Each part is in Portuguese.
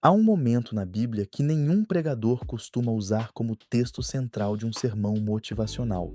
Há um momento na Bíblia que nenhum pregador costuma usar como texto central de um sermão motivacional.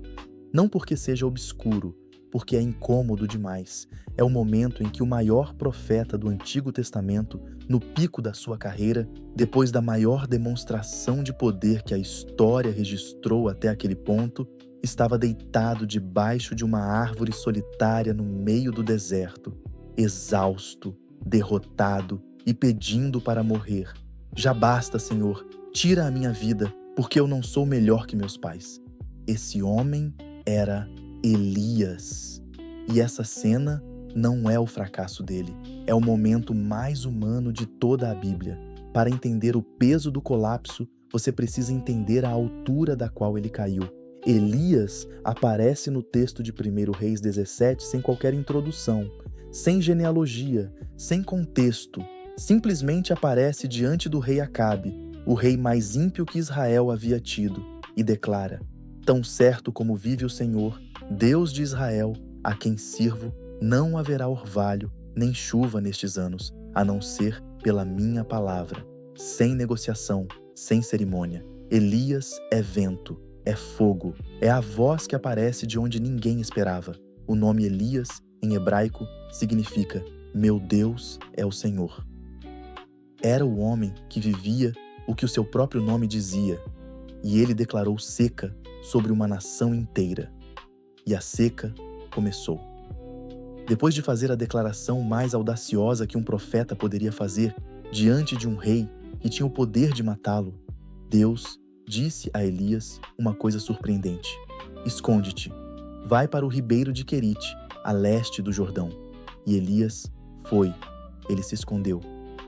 Não porque seja obscuro, porque é incômodo demais. É o momento em que o maior profeta do Antigo Testamento, no pico da sua carreira, depois da maior demonstração de poder que a história registrou até aquele ponto, estava deitado debaixo de uma árvore solitária no meio do deserto, exausto, derrotado e pedindo para morrer. Já basta, Senhor, tira a minha vida, porque eu não sou melhor que meus pais. Esse homem era Elias. E essa cena não é o fracasso dele, é o momento mais humano de toda a Bíblia. Para entender o peso do colapso, você precisa entender a altura da qual ele caiu. Elias aparece no texto de 1 Reis 17 sem qualquer introdução, sem genealogia, sem contexto. Simplesmente aparece diante do rei Acabe, o rei mais ímpio que Israel havia tido, e declara: Tão certo como vive o Senhor, Deus de Israel, a quem sirvo, não haverá orvalho nem chuva nestes anos, a não ser pela minha palavra. Sem negociação, sem cerimônia. Elias é vento, é fogo, é a voz que aparece de onde ninguém esperava. O nome Elias, em hebraico, significa: Meu Deus é o Senhor. Era o homem que vivia o que o seu próprio nome dizia, e ele declarou seca sobre uma nação inteira. E a seca começou. Depois de fazer a declaração mais audaciosa que um profeta poderia fazer diante de um rei que tinha o poder de matá-lo, Deus disse a Elias uma coisa surpreendente: Esconde-te, vai para o ribeiro de Querite, a leste do Jordão. E Elias foi. Ele se escondeu,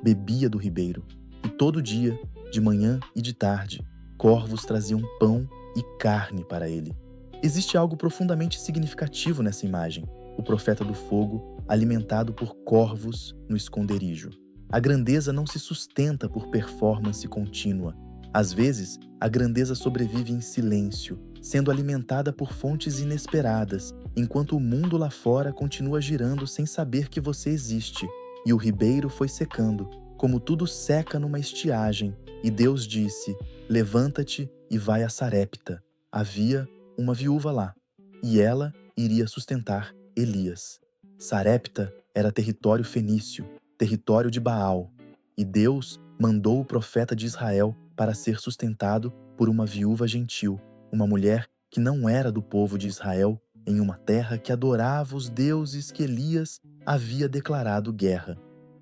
bebia do ribeiro, e todo dia, de manhã e de tarde, corvos traziam pão e carne para ele. Existe algo profundamente significativo nessa imagem: o profeta do fogo, alimentado por corvos no esconderijo. A grandeza não se sustenta por performance contínua. Às vezes, a grandeza sobrevive em silêncio, sendo alimentada por fontes inesperadas, enquanto o mundo lá fora continua girando sem saber que você existe. E o ribeiro foi secando, como tudo seca numa estiagem, e Deus disse: Levanta-te e vai a Sarepta. Havia uma viúva lá, e ela iria sustentar Elias. Sarepta era território fenício, território de Baal, e Deus mandou o profeta de Israel para ser sustentado por uma viúva gentil, uma mulher que não era do povo de Israel, em uma terra que adorava os deuses que Elias havia declarado guerra.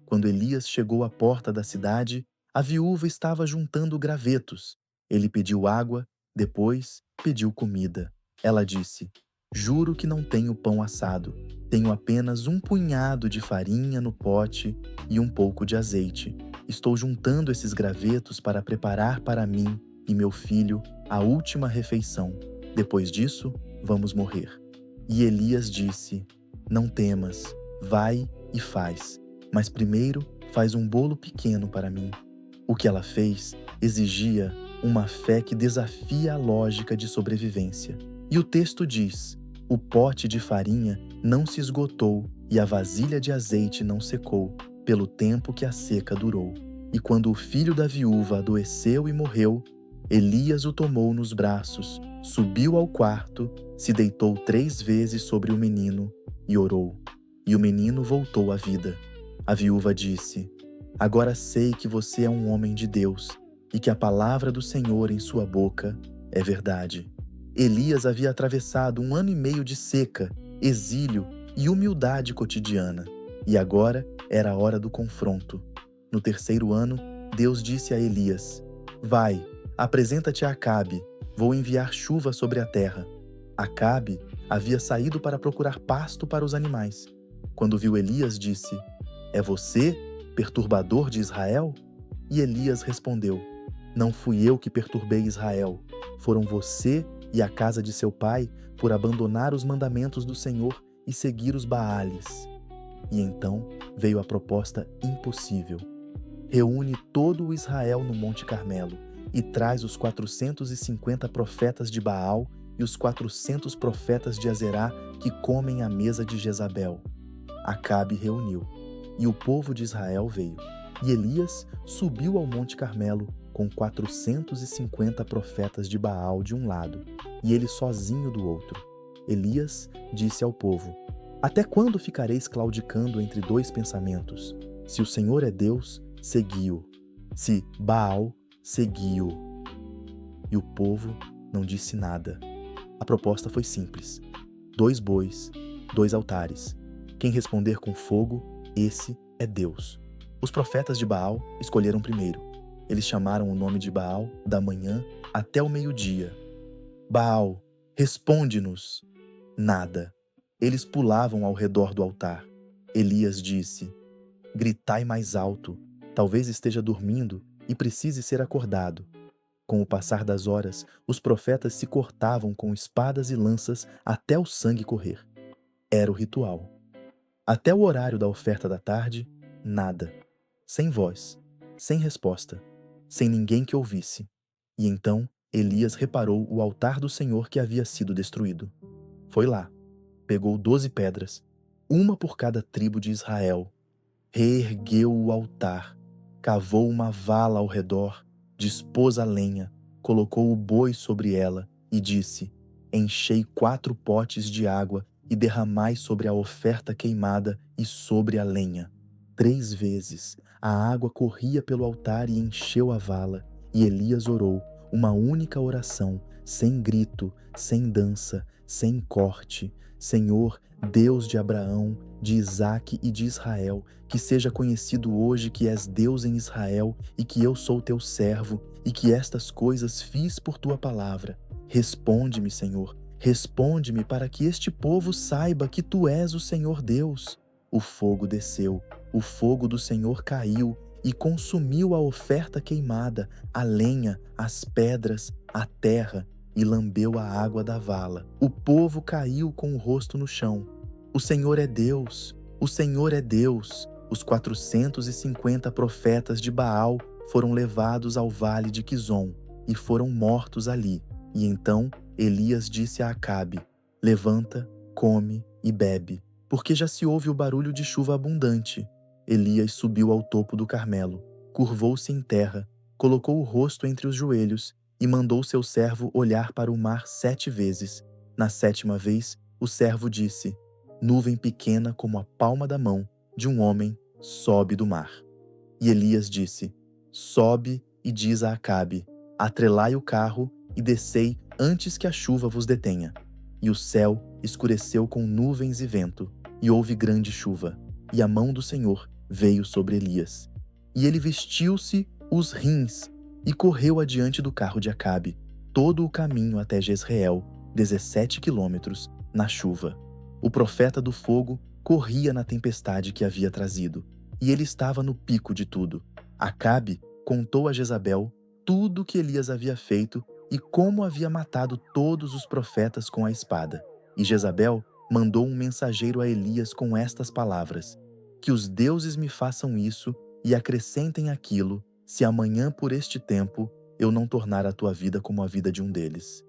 Quando Elias chegou à porta da cidade, a viúva estava juntando gravetos. Ele pediu água, depois pediu comida. Ela disse: Juro que não tenho pão assado. Tenho apenas um punhado de farinha no pote e um pouco de azeite. Estou juntando esses gravetos para preparar para mim e meu filho a última refeição. Depois disso, vamos morrer. E Elias disse: Não temas, vai e faz. Mas primeiro faz um bolo pequeno para mim. O que ela fez exigia uma fé que desafia a lógica de sobrevivência. E o texto diz: O pote de farinha não se esgotou e a vasilha de azeite não secou, pelo tempo que a seca durou. E quando o filho da viúva adoeceu e morreu, Elias o tomou nos braços, subiu ao quarto, se deitou 3 vezes sobre o menino e orou. E o menino voltou à vida. A viúva disse: Agora sei que você é um homem de Deus e que a palavra do Senhor em sua boca é verdade. Elias havia atravessado 1 ano e meio de seca, exílio e humildade cotidiana. E agora era a hora do confronto. No 3º ano, Deus disse a Elias: Vai, apresenta-te a Acabe, vou enviar chuva sobre a terra. Acabe havia saído para procurar pasto para os animais. Quando viu Elias, disse: É você, perturbador de Israel? E Elias respondeu: Não fui eu que perturbei Israel. Foram você e a casa de seu pai por abandonar os mandamentos do Senhor e seguir os Baales. E então veio a proposta impossível: reúne todo o Israel no Monte Carmelo e traz os 450 profetas de Baal e os 400 profetas de Azerá que comem à mesa de Jezabel. Acabe reuniu, e o povo de Israel veio. E Elias subiu ao Monte Carmelo com 450 profetas de Baal de um lado e ele sozinho do outro. Elias disse ao povo: Até quando ficareis claudicando entre dois pensamentos? Se o Senhor é Deus, segui-o. Se Baal, segui-o. E o povo não disse nada. A proposta foi simples: 2 bois, 2 altares. Quem responder com fogo, esse é Deus. Os profetas de Baal escolheram primeiro. Eles chamaram o nome de Baal da manhã até o meio-dia. Baal, responde-nos. Nada. Eles pulavam ao redor do altar. Elias disse: Gritai mais alto. Talvez esteja dormindo e precise ser acordado. Com o passar das horas, os profetas se cortavam com espadas e lanças até o sangue correr. Era o ritual. Até o horário da oferta da tarde, nada. Sem voz, sem resposta, sem ninguém que ouvisse. E então Elias reparou o altar do Senhor que havia sido destruído. Foi lá, pegou 12 pedras, uma por cada tribo de Israel, reergueu o altar, cavou uma vala ao redor, dispôs a lenha, colocou o boi sobre ela e disse: Enchei 4 potes de água e derramai sobre a oferta queimada e sobre a lenha. 3 vezes a água corria pelo altar e encheu a vala, e Elias orou uma única oração, sem grito, sem dança, sem corte: Senhor, Deus de Abraão, de Isaque e de Israel, que seja conhecido hoje que és Deus em Israel e que eu sou teu servo e que estas coisas fiz por tua palavra. Responde-me, Senhor, responde-me para que este povo saiba que tu és o Senhor Deus. O fogo desceu, o fogo do Senhor caiu e consumiu a oferta queimada, a lenha, as pedras, a terra, e lambeu a água da vala. O povo caiu com o rosto no chão. O Senhor é Deus, o Senhor é Deus. Os 450 profetas de Baal foram levados ao vale de Quizon e foram mortos ali. E então Elias disse a Acabe: Levanta, come e bebe, porque já se ouve o barulho de chuva abundante. Elias subiu ao topo do Carmelo, curvou-se em terra, colocou o rosto entre os joelhos e mandou seu servo olhar para o mar 7 vezes. Na 7ª vez, o servo disse: Nuvem pequena como a palma da mão de um homem sobe do mar. E Elias disse: Sobe e diz a Acabe: Atrelai o carro e descei antes que a chuva vos detenha. E o céu escureceu com nuvens e vento, e houve grande chuva, e a mão do Senhor veio sobre Elias. E ele vestiu-se os rins e correu adiante do carro de Acabe, todo o caminho até Jezreel, 17 quilômetros, na chuva. O profeta do fogo corria na tempestade que havia trazido, e ele estava no pico de tudo. Acabe contou a Jezabel tudo o que Elias havia feito e como havia matado todos os profetas com a espada. E Jezabel mandou um mensageiro a Elias com estas palavras: Que os deuses me façam isso e acrescentem aquilo, se amanhã por este tempo eu não tornar a tua vida como a vida de um deles.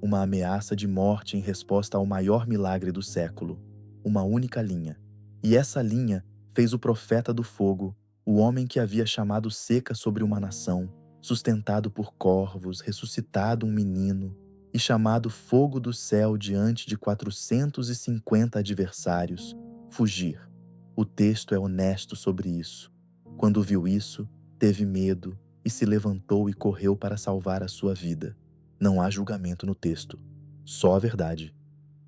Uma ameaça de morte em resposta ao maior milagre do século. Uma única linha. E essa linha fez o profeta do fogo, o homem que havia chamado seca sobre uma nação, sustentado por corvos, ressuscitado um menino e chamado fogo do céu diante de 450 adversários, fugir. O texto é honesto sobre isso. Quando viu isso, teve medo e se levantou e correu para salvar a sua vida. Não há julgamento no texto, só a verdade.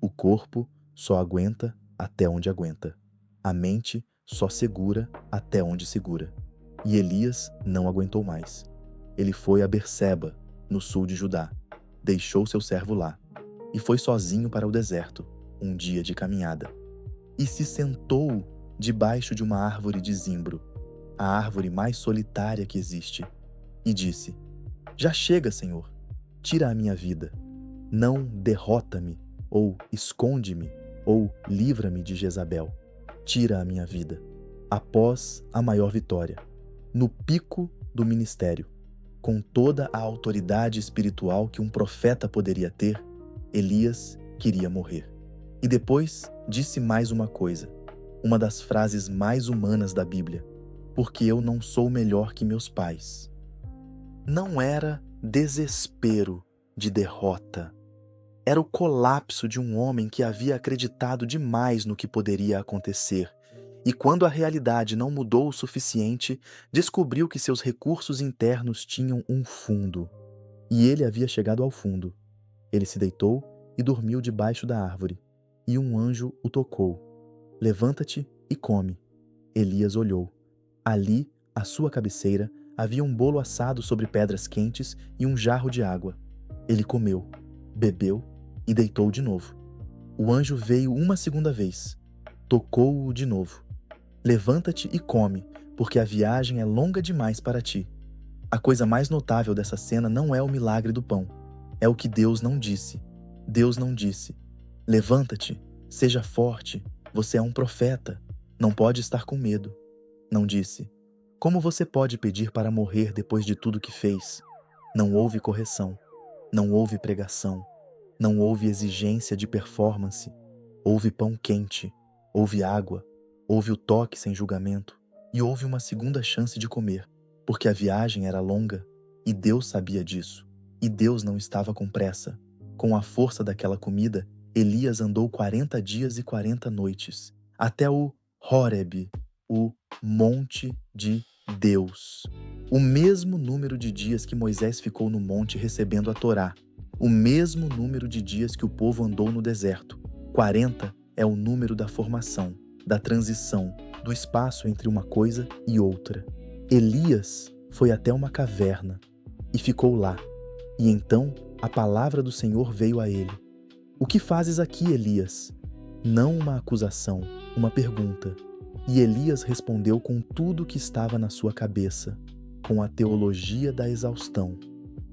O corpo só aguenta até onde aguenta. A mente só segura até onde segura. E Elias não aguentou mais. Ele foi a Berseba, no sul de Judá. Deixou seu servo lá e foi sozinho para o deserto, um dia de caminhada. E se sentou debaixo de uma árvore de zimbro, a árvore mais solitária que existe, e disse: Já chega, Senhor, tira a minha vida. Não derrota-me, ou esconde-me, ou livra-me de Jezabel. Tira a minha vida. Após a maior vitória, no pico do ministério, com toda a autoridade espiritual que um profeta poderia ter, Elias queria morrer. E depois disse mais uma coisa, uma das frases mais humanas da Bíblia: porque eu não sou melhor que meus pais. Não era desespero de derrota. Era o colapso de um homem que havia acreditado demais no que poderia acontecer. E quando a realidade não mudou o suficiente, descobriu que seus recursos internos tinham um fundo. E ele havia chegado ao fundo. Ele se deitou e dormiu debaixo da árvore. E um anjo o tocou. Levanta-te e come. Elias olhou. Ali, à sua cabeceira, havia um bolo assado sobre pedras quentes e um jarro de água. Ele comeu, bebeu e deitou de novo. O anjo veio uma segunda vez. Tocou-o de novo. Levanta-te e come, porque a viagem é longa demais para ti. A coisa mais notável dessa cena não é o milagre do pão. É o que Deus não disse. Deus não disse: levanta-te, seja forte, você é um profeta, não pode estar com medo. Não disse: como você pode pedir para morrer depois de tudo que fez? Não houve correção, não houve pregação, não houve exigência de performance. Houve pão quente, houve água, houve o toque sem julgamento e houve uma segunda chance de comer, porque a viagem era longa e Deus sabia disso. E Deus não estava com pressa. Com a força daquela comida, Elias andou 40 dias e 40 noites, até o Horebe, o monte de Deus. O mesmo número de dias que Moisés ficou no monte recebendo a Torá. O mesmo número de dias que o povo andou no deserto. 40 é o número da formação, da transição, do espaço entre uma coisa e outra. Elias foi até uma caverna e ficou lá. E então a palavra do Senhor veio a ele. O que fazes aqui, Elias? Não uma acusação, uma pergunta. E Elias respondeu com tudo o que estava na sua cabeça, com a teologia da exaustão.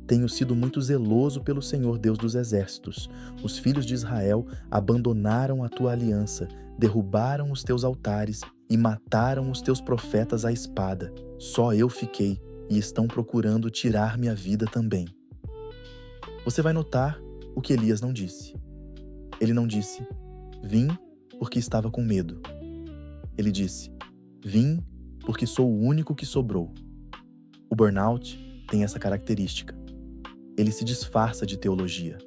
Tenho sido muito zeloso pelo Senhor Deus dos exércitos. Os filhos de Israel abandonaram a tua aliança, derrubaram os teus altares e mataram os teus profetas à espada. Só eu fiquei e estão procurando tirar minha vida também. Você vai notar o que Elias não disse. Ele não disse: vim porque estava com medo. Ele disse: vim porque sou o único que sobrou. O burnout tem essa característica. Ele se disfarça de teologia.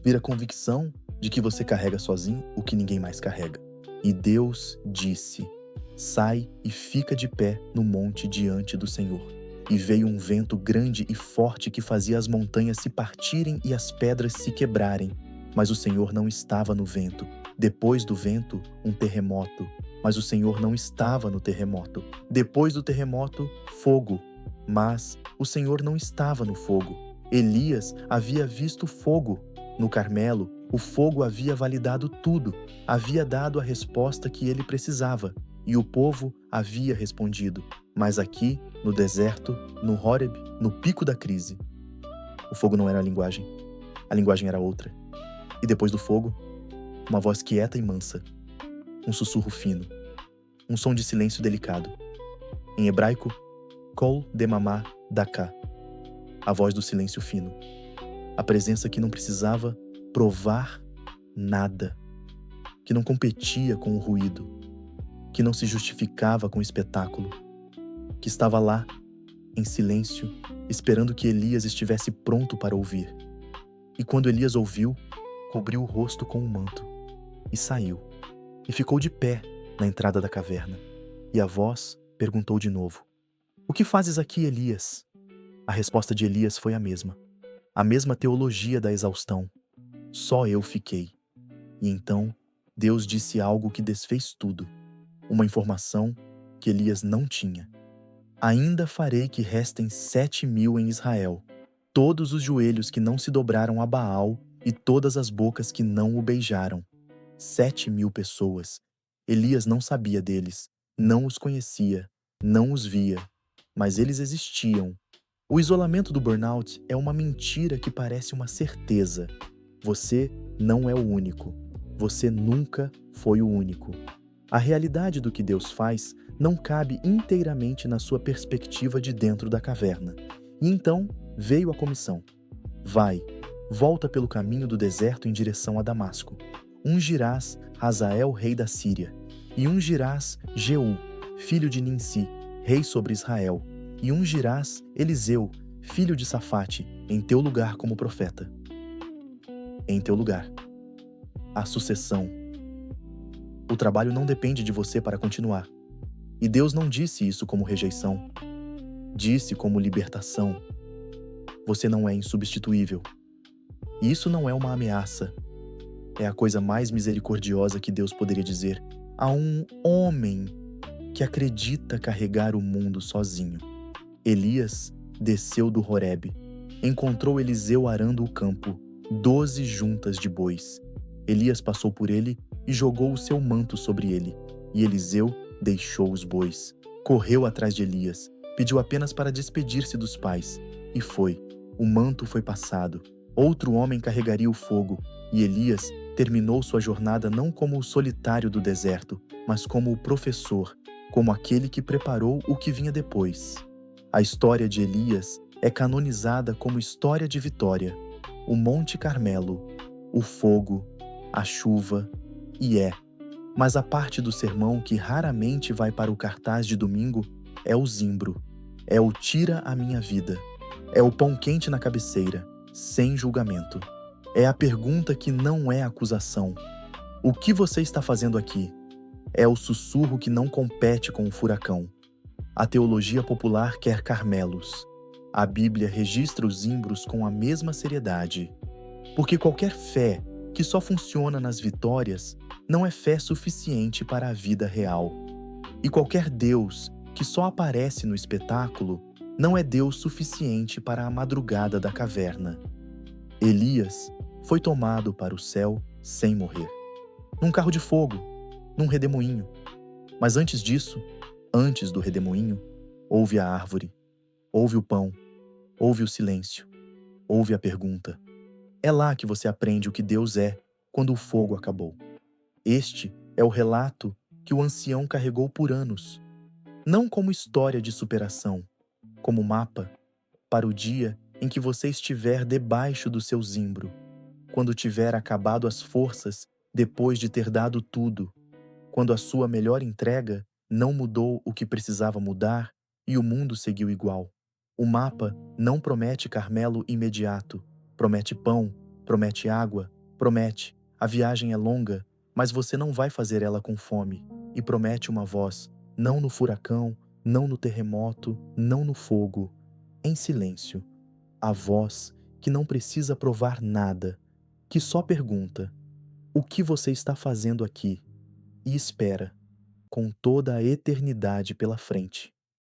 Vira convicção de que você carrega sozinho o que ninguém mais carrega. E Deus disse: sai e fica de pé no monte diante do Senhor. E veio um vento grande e forte que fazia as montanhas se partirem e as pedras se quebrarem. Mas o Senhor não estava no vento. Depois do vento, um terremoto. Mas o Senhor não estava no terremoto. Depois do terremoto, fogo. Mas o Senhor não estava no fogo. Elias havia visto fogo. No Carmelo, o fogo havia validado tudo. Havia dado a resposta que ele precisava. E o povo havia respondido. Mas aqui, no deserto, no Horebe, no pico da crise, o fogo não era a linguagem era outra. E depois do fogo, uma voz quieta e mansa, um sussurro fino, um som de silêncio delicado. Em hebraico, Kol Demamá Daká, a voz do silêncio fino, a presença que não precisava provar nada, que não competia com o ruído, que não se justificava com o espetáculo, que estava lá, em silêncio, esperando que Elias estivesse pronto para ouvir. E quando Elias ouviu, cobriu o rosto com um manto e saiu, e ficou de pé na entrada da caverna. E a voz perguntou de novo: o que fazes aqui, Elias? A resposta de Elias foi a mesma teologia da exaustão. Só eu fiquei. E então Deus disse algo que desfez tudo, uma informação que Elias não tinha. Ainda farei que restem 7.000 em Israel, todos os joelhos que não se dobraram a Baal e todas as bocas que não o beijaram. 7.000 pessoas. Elias não sabia deles, não os conhecia, não os via, mas eles existiam. O isolamento do burnout é uma mentira que parece uma certeza. Você não é o único. Você nunca foi o único. A realidade do que Deus faz não cabe inteiramente na sua perspectiva de dentro da caverna. E então veio a comissão. Vai, volta pelo caminho do deserto em direção a Damasco. Ungirás Hazael, rei da Síria, e ungirás Jeú, filho de Ninsi, rei sobre Israel, e ungirás Eliseu, filho de Safate, em teu lugar como profeta. Em teu lugar. A sucessão. O trabalho não depende de você para continuar. E Deus não disse isso como rejeição. Disse como libertação. Você não é insubstituível. E isso não é uma ameaça. É a coisa mais misericordiosa que Deus poderia dizer a um homem que acredita carregar o mundo sozinho. Elias desceu do Horebe, encontrou Eliseu arando o campo, 12 juntas de bois. Elias passou por ele e jogou o seu manto sobre ele, e Eliseu deixou os bois. Correu atrás de Elias, pediu apenas para despedir-se dos pais, e foi. O manto foi passado. Outro homem carregaria o fogo, e Elias terminou sua jornada não como o solitário do deserto, mas como o professor, como aquele que preparou o que vinha depois. A história de Elias é canonizada como história de vitória. O Monte Carmelo, o fogo, a chuva mas a parte do sermão que raramente vai para o cartaz de domingo é o zimbro, é o tira a minha vida, é o pão quente na cabeceira, sem julgamento. É a pergunta que não é acusação. O que você está fazendo aqui? É o sussurro que não compete com o furacão. A teologia popular quer Carmelos. A Bíblia registra os zimbros com a mesma seriedade. Porque qualquer fé que só funciona nas vitórias não é fé suficiente para a vida real. E qualquer Deus que só aparece no espetáculo não é Deus suficiente para a madrugada da caverna. Elias foi tomado para o céu sem morrer. Num carro de fogo, num redemoinho. Mas antes disso, antes do redemoinho, houve a árvore, houve o pão, houve o silêncio, houve a pergunta. É lá que você aprende o que Deus é quando o fogo acabou. Este é o relato que o ancião carregou por anos, não como história de superação, como mapa para o dia em que você estiver debaixo do seu zimbro, quando tiver acabado as forças depois de ter dado tudo, quando a sua melhor entrega não mudou o que precisava mudar e o mundo seguiu igual. O mapa não promete Carmelo imediato, promete pão, promete água, promete. A viagem é longa, mas você não vai fazer ela com fome, e promete uma voz, não no furacão, não no terremoto, não no fogo, em silêncio. A voz que não precisa provar nada, que só pergunta: o que você está fazendo aqui? E espera, com toda a eternidade pela frente.